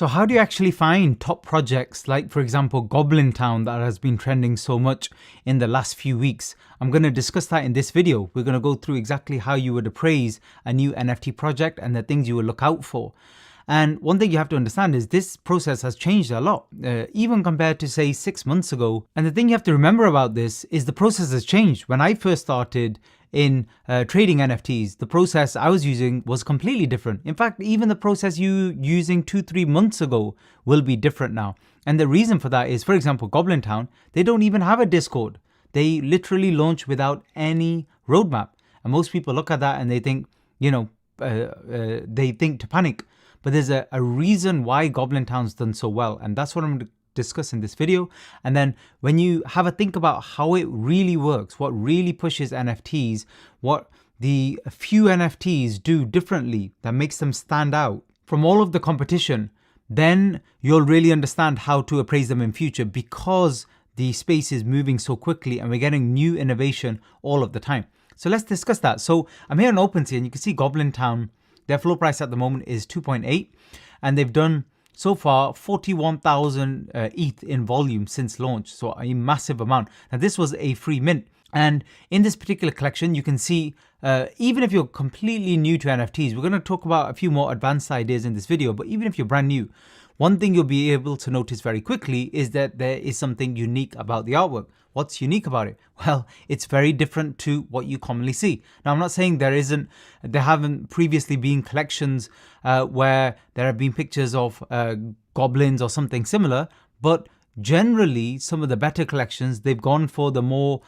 So how do you actually find top projects like, for example, Goblintown that has been trending so much in the last few weeks? I'm going to discuss that in this video. We're going to go through exactly how you would appraise a new NFT project and the things you would look out for. And one thing you have to understand is this process has changed a lot, even compared to say 6 months ago. And the thing you have to remember about this is the process has changed. When I first started in trading NFTs, the process I was using was completely different. In fact, even the process you using 2-3 months ago will be different now. And the reason for that is, for example, Goblintown, they don't even have a Discord. They literally launch without any roadmap. And most people look at that and they think, they think to panic. But there's a reason why Goblintown's done so well. And that's what I'm going to discuss in this video. And then when you have a think about how it really works, what really pushes NFTs, what the few NFTs do differently that makes them stand out from all of the competition, then you'll really understand how to appraise them in future, because the space is moving so quickly and we're getting new innovation all of the time. So let's discuss that. So I'm here on OpenSea and you can see Goblintown. Their floor price at the moment is 2.8 and they've done so far 41,000 ETH in volume since launch. So a massive amount. Now this was a free mint. And in this particular collection, you can see, even if you're completely new to NFTs, we're going to talk about a few more advanced ideas in this video, but even if you're brand new, one thing you'll be able to notice very quickly is that there is something unique about the artwork. What's unique about it? Well, it's very different to what you commonly see. Now, I'm not saying there haven't previously been collections where there have been pictures of goblins or something similar, but generally some of the better collections, they've gone for the more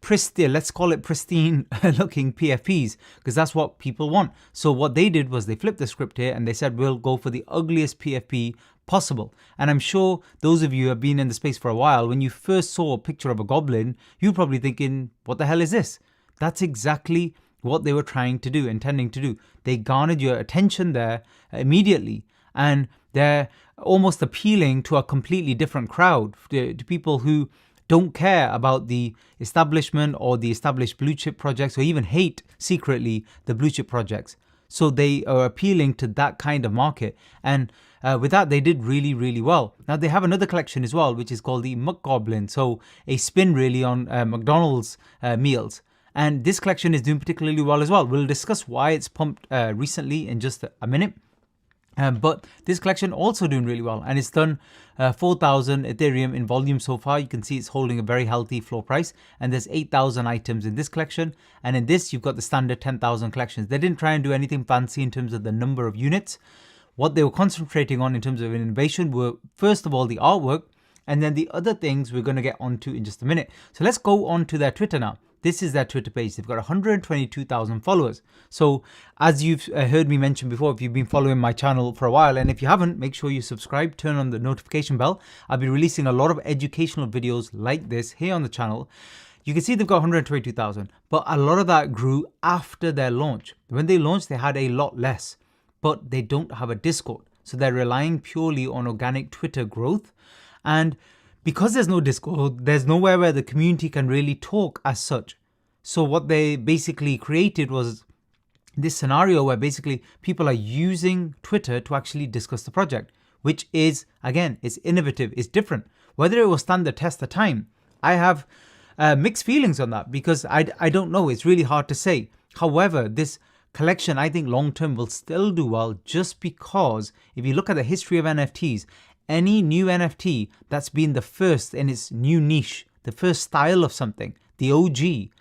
pristine, let's call it pristine looking PFPs, because that's what people want. So what they did was they flipped the script here and they said, we'll go for the ugliest PFP possible. And I'm sure those of you who have been in the space for a while, when you first saw a picture of a goblin, you're probably thinking, what the hell is this? That's exactly what they were trying to do, intending to do. They garnered your attention there immediately, and they're almost appealing to a completely different crowd, to people who don't care about the establishment or the established blue chip projects, or even hate secretly the blue chip projects. So they are appealing to that kind of market. And with that, they did really, really well. Now they have another collection as well, which is called the McGoblin. So a spin really on McDonald's meals. And this collection is doing particularly well as well. We'll discuss why it's pumped recently in just a minute. But this collection also doing really well, and it's done 4,000 Ethereum in volume so far. You can see it's holding a very healthy floor price, and there's 8,000 items in this collection. And in this, you've got the standard 10,000 collections. They didn't try and do anything fancy in terms of the number of units. What they were concentrating on in terms of innovation were, first of all, the artwork, and then the other things we're going to get onto in just a minute. So let's go on to their Twitter now. This is their Twitter page. They've got 122,000 followers. So as you've heard me mention before, if you've been following my channel for a while, and if you haven't, make sure you subscribe, turn on the notification bell. I'll be releasing a lot of educational videos like this here on the channel. You can see they've got 122,000, but a lot of that grew after their launch. When they launched, they had a lot less, but they don't have a Discord. So they're relying purely on organic Twitter growth. And because there's no Discord, there's nowhere where the community can really talk as such. So what they basically created was this scenario where basically people are using Twitter to actually discuss the project, which is, again, it's innovative, it's different. Whether it will stand the test of time, I have mixed feelings on that, because I don't know, it's really hard to say. However, this collection, I think long term will still do well, just because if you look at the history of NFTs, any new NFT that's been the first in its new niche, the first style of something, the OG,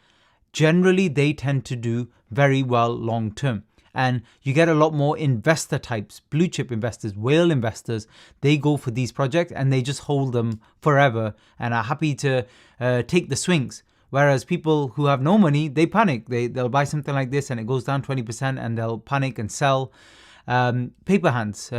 generally they tend to do very well long term. And you get a lot more investor types, blue chip investors, whale investors. They go for these projects and they just hold them forever and are happy to take the swings. Whereas people who have no money, they panic. They'll buy something like this and it goes down 20% and they'll panic and sell. Paper hands,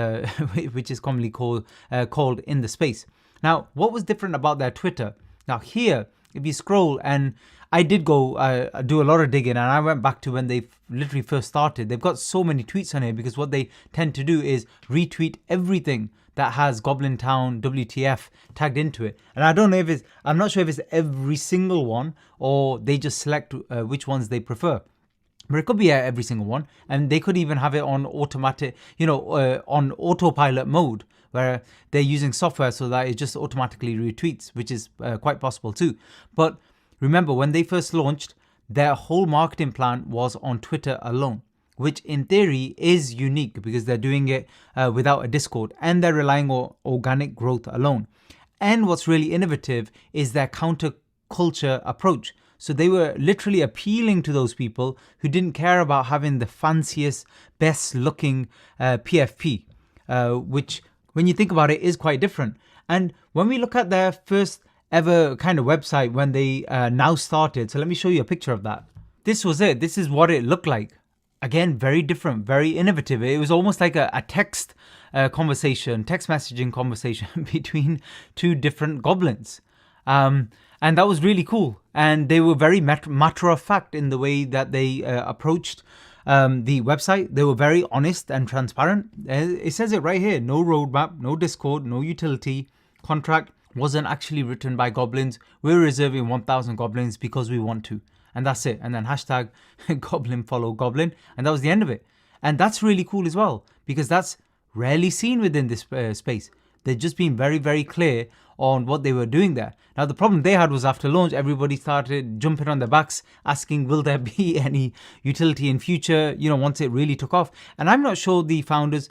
which is commonly called in the space. Now, what was different about their Twitter? Now here, if you scroll, and I did go do a lot of digging, and I went back to when they literally first started. They've got so many tweets on here because what they tend to do is retweet everything that has Goblintown WTF tagged into it. And I don't know if I'm not sure if it's every single one or they just select which ones they prefer. but it could be every single one, and they could even have it on automatic, on autopilot mode, where they're using software so that it just automatically retweets, which is quite possible too. But remember, when they first launched, their whole marketing plan was on Twitter alone, which in theory is unique because they're doing it without a Discord, and they're relying on organic growth alone. And what's really innovative is their counterculture approach. So they were literally appealing to those people who didn't care about having the fanciest, best looking PFP, which when you think about it is quite different. And when we look at their first ever kind of website when they now started, so let me show you a picture of that. This was it. This is what it looked like. Again, very different, very innovative. It was almost like a text messaging conversation between two different goblins. And that was really cool. And they were very matter of fact in the way that they approached the website. They were very honest and transparent. It says it right here. No roadmap, no Discord, no utility. Contract wasn't actually written by goblins. We're reserving 1,000 goblins because we want to. And that's it. And then hashtag goblin follow goblin. And that was the end of it. And that's really cool as well, because that's rarely seen within this space. They've just been very, very clear on what they were doing there. Now, the problem they had was after launch, everybody started jumping on their backs, asking, will there be any utility in future, once it really took off? And I'm not sure the founders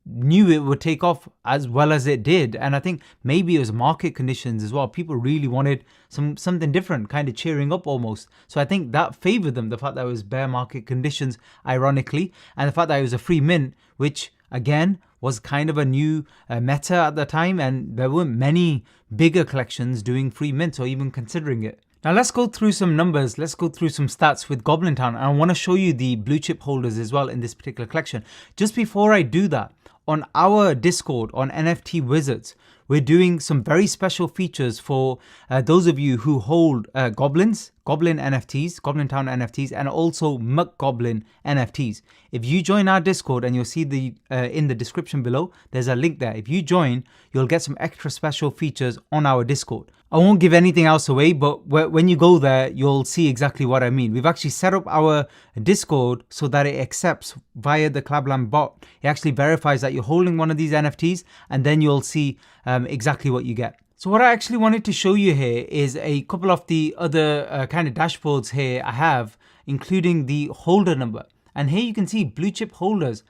knew it would take off as well as it did. And I think maybe it was market conditions as well. People really wanted something different, kind of cheering up almost. So I think that favored them, the fact that it was bear market conditions, ironically, and the fact that it was a free mint, which again was kind of a new meta at the time, and there weren't many bigger collections doing free mints or even considering it. Now let's go through some numbers, let's go through some stats with Goblintown, and I want to show you the blue chip holders as well in this particular collection. Just before I do that, on our Discord, on NFT Wizards, we're doing some very special features for those of you who hold Goblin NFTs, Goblintown NFTs, and also Muck Goblin NFTs. If you join our Discord, and you'll see the in the description below, there's a link there. If you join, you'll get some extra special features on our Discord. I won't give anything else away, but when you go there, you'll see exactly what I mean. We've actually set up our Discord so that it accepts via the Clubland bot. It actually verifies that you're holding one of these NFTs, and then you'll see exactly what you get. So what I actually wanted to show you here is a couple of the other kind of dashboards here I have, including the holder number. And here you can see blue chip holders.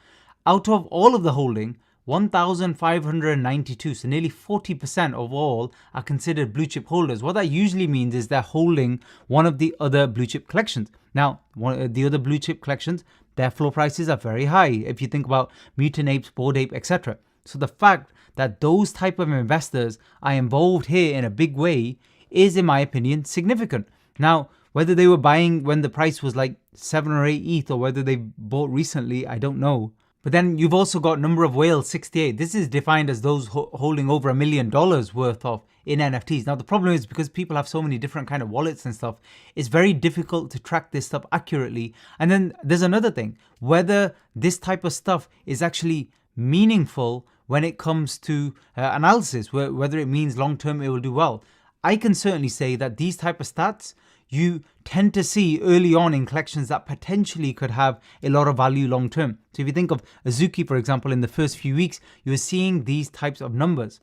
Out of all of the holding, 1,592, so nearly 40% of all are considered blue chip holders. What that usually means is they're holding one of the other blue chip collections. Now, the other blue chip collections, their floor prices are very high. If you think about Mutant Apes, Bored Ape, etc. So the fact that those type of investors are involved here in a big way is, in my opinion, significant. Now, whether they were buying when the price was like 7 or 8 ETH, or whether they bought recently, I don't know. But then you've also got number of whales, 68. This is defined as those holding over $1 million worth of in NFTs. Now, the problem is because people have so many different kind of wallets and stuff, it's very difficult to track this stuff accurately. And then there's another thing, whether this type of stuff is actually meaningful when it comes to analysis, whether it means long-term it will do well. I can certainly say that these type of stats you tend to see early on in collections that potentially could have a lot of value long term. So if you think of Azuki, for example, in the first few weeks, you were seeing these types of numbers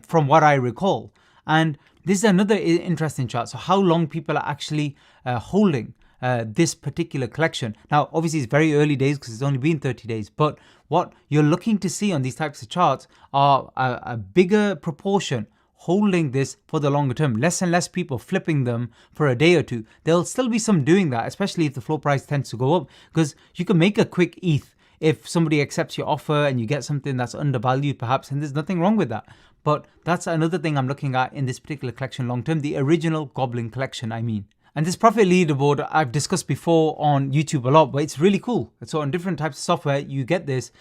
from what I recall. And this is another interesting chart. So how long people are actually holding this particular collection. Now, obviously it's very early days because it's only been 30 days, but what you're looking to see on these types of charts are a bigger proportion holding this for the longer term, less and less people flipping them for a day or two. There'll still be some doing that, especially if the floor price tends to go up, because you can make a quick ETH if somebody accepts your offer and you get something that's undervalued perhaps, and there's nothing wrong with that. But that's another thing I'm looking at in this particular collection long term, the original Goblin collection, I mean. And this profit leaderboard I've discussed before on YouTube a lot, but it's really cool. So on different types of software, you get this.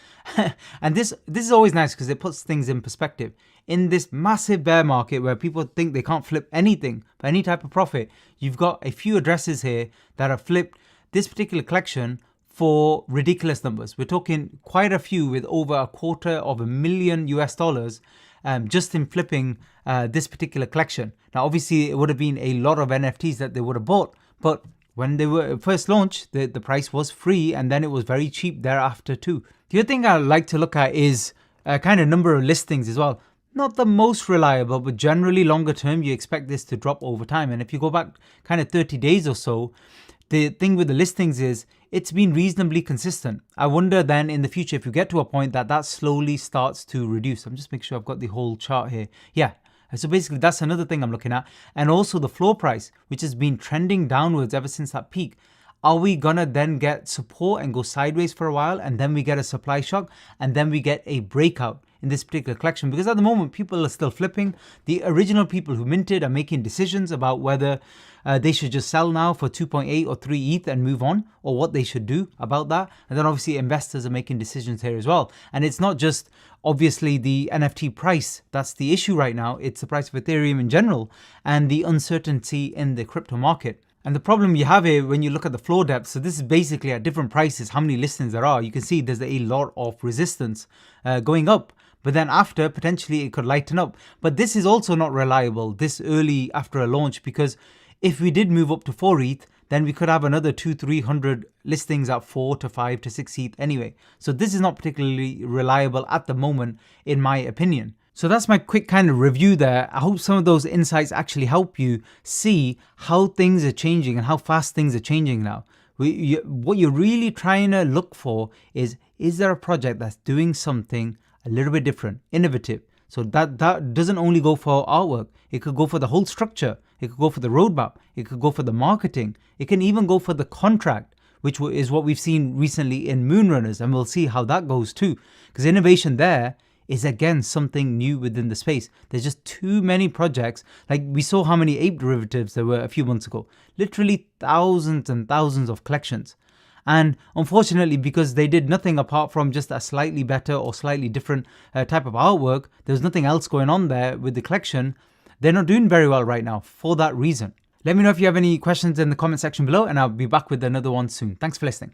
And this is always nice because it puts things in perspective. In this massive bear market where people think they can't flip anything for any type of profit, you've got a few addresses here that have flipped this particular collection for ridiculous numbers. We're talking quite a few with over $250,000 US just in flipping this particular collection. Now, obviously, it would have been a lot of NFTs that they would have bought, but When they were first launched, the price was free, and then it was very cheap thereafter too. The other thing I like to look at is kind of number of listings as well. Not the most reliable, but generally longer term, you expect this to drop over time. And if you go back kind of 30 days or so, the thing with the listings is it's been reasonably consistent. I wonder then in the future if you get to a point that slowly starts to reduce. I'm just making sure I've got the whole chart here. Yeah. So basically that's another thing I'm looking at. And also the floor price, which has been trending downwards ever since that peak. Are we gonna then get support and go sideways for a while, and then we get a supply shock, and then we get a breakout in this particular collection? Because at the moment people are still flipping. The original people who minted are making decisions about whether they should just sell now for 2.8 or 3 ETH and move on, or what they should do about that. And then obviously investors are making decisions here as well. And it's not just obviously the NFT price that's the issue right now, it's the price of Ethereum in general and the uncertainty in the crypto market. And the problem you have here when you look at the floor depth, so this is basically at different prices, how many listings there are. You can see there's a lot of resistance going up, but then after potentially it could lighten up. But this is also not reliable this early after a launch, because if we did move up to 4 ETH, then we could have another 200-300 listings at 4 to 5 to 6 ETH anyway. So this is not particularly reliable at the moment, in my opinion. So that's my quick kind of review there. I hope some of those insights actually help you see how things are changing and how fast things are changing now. What you're really trying to look for is there a project that's doing something a little bit different, innovative? So that doesn't only go for artwork. It could go for the whole structure. It could go for the roadmap. It could go for the marketing. It can even go for the contract, which is what we've seen recently in Moonrunners. And we'll see how that goes too. Because innovation there is again something new within the space. There's just too many projects. Like we saw how many ape derivatives there were a few months ago. Literally thousands and thousands of collections. And unfortunately, because they did nothing apart from just a slightly better or slightly different type of artwork, there's nothing else going on there with the collection. They're not doing very well right now for that reason. Let me know if you have any questions in the comment section below, and I'll be back with another one soon. Thanks for listening.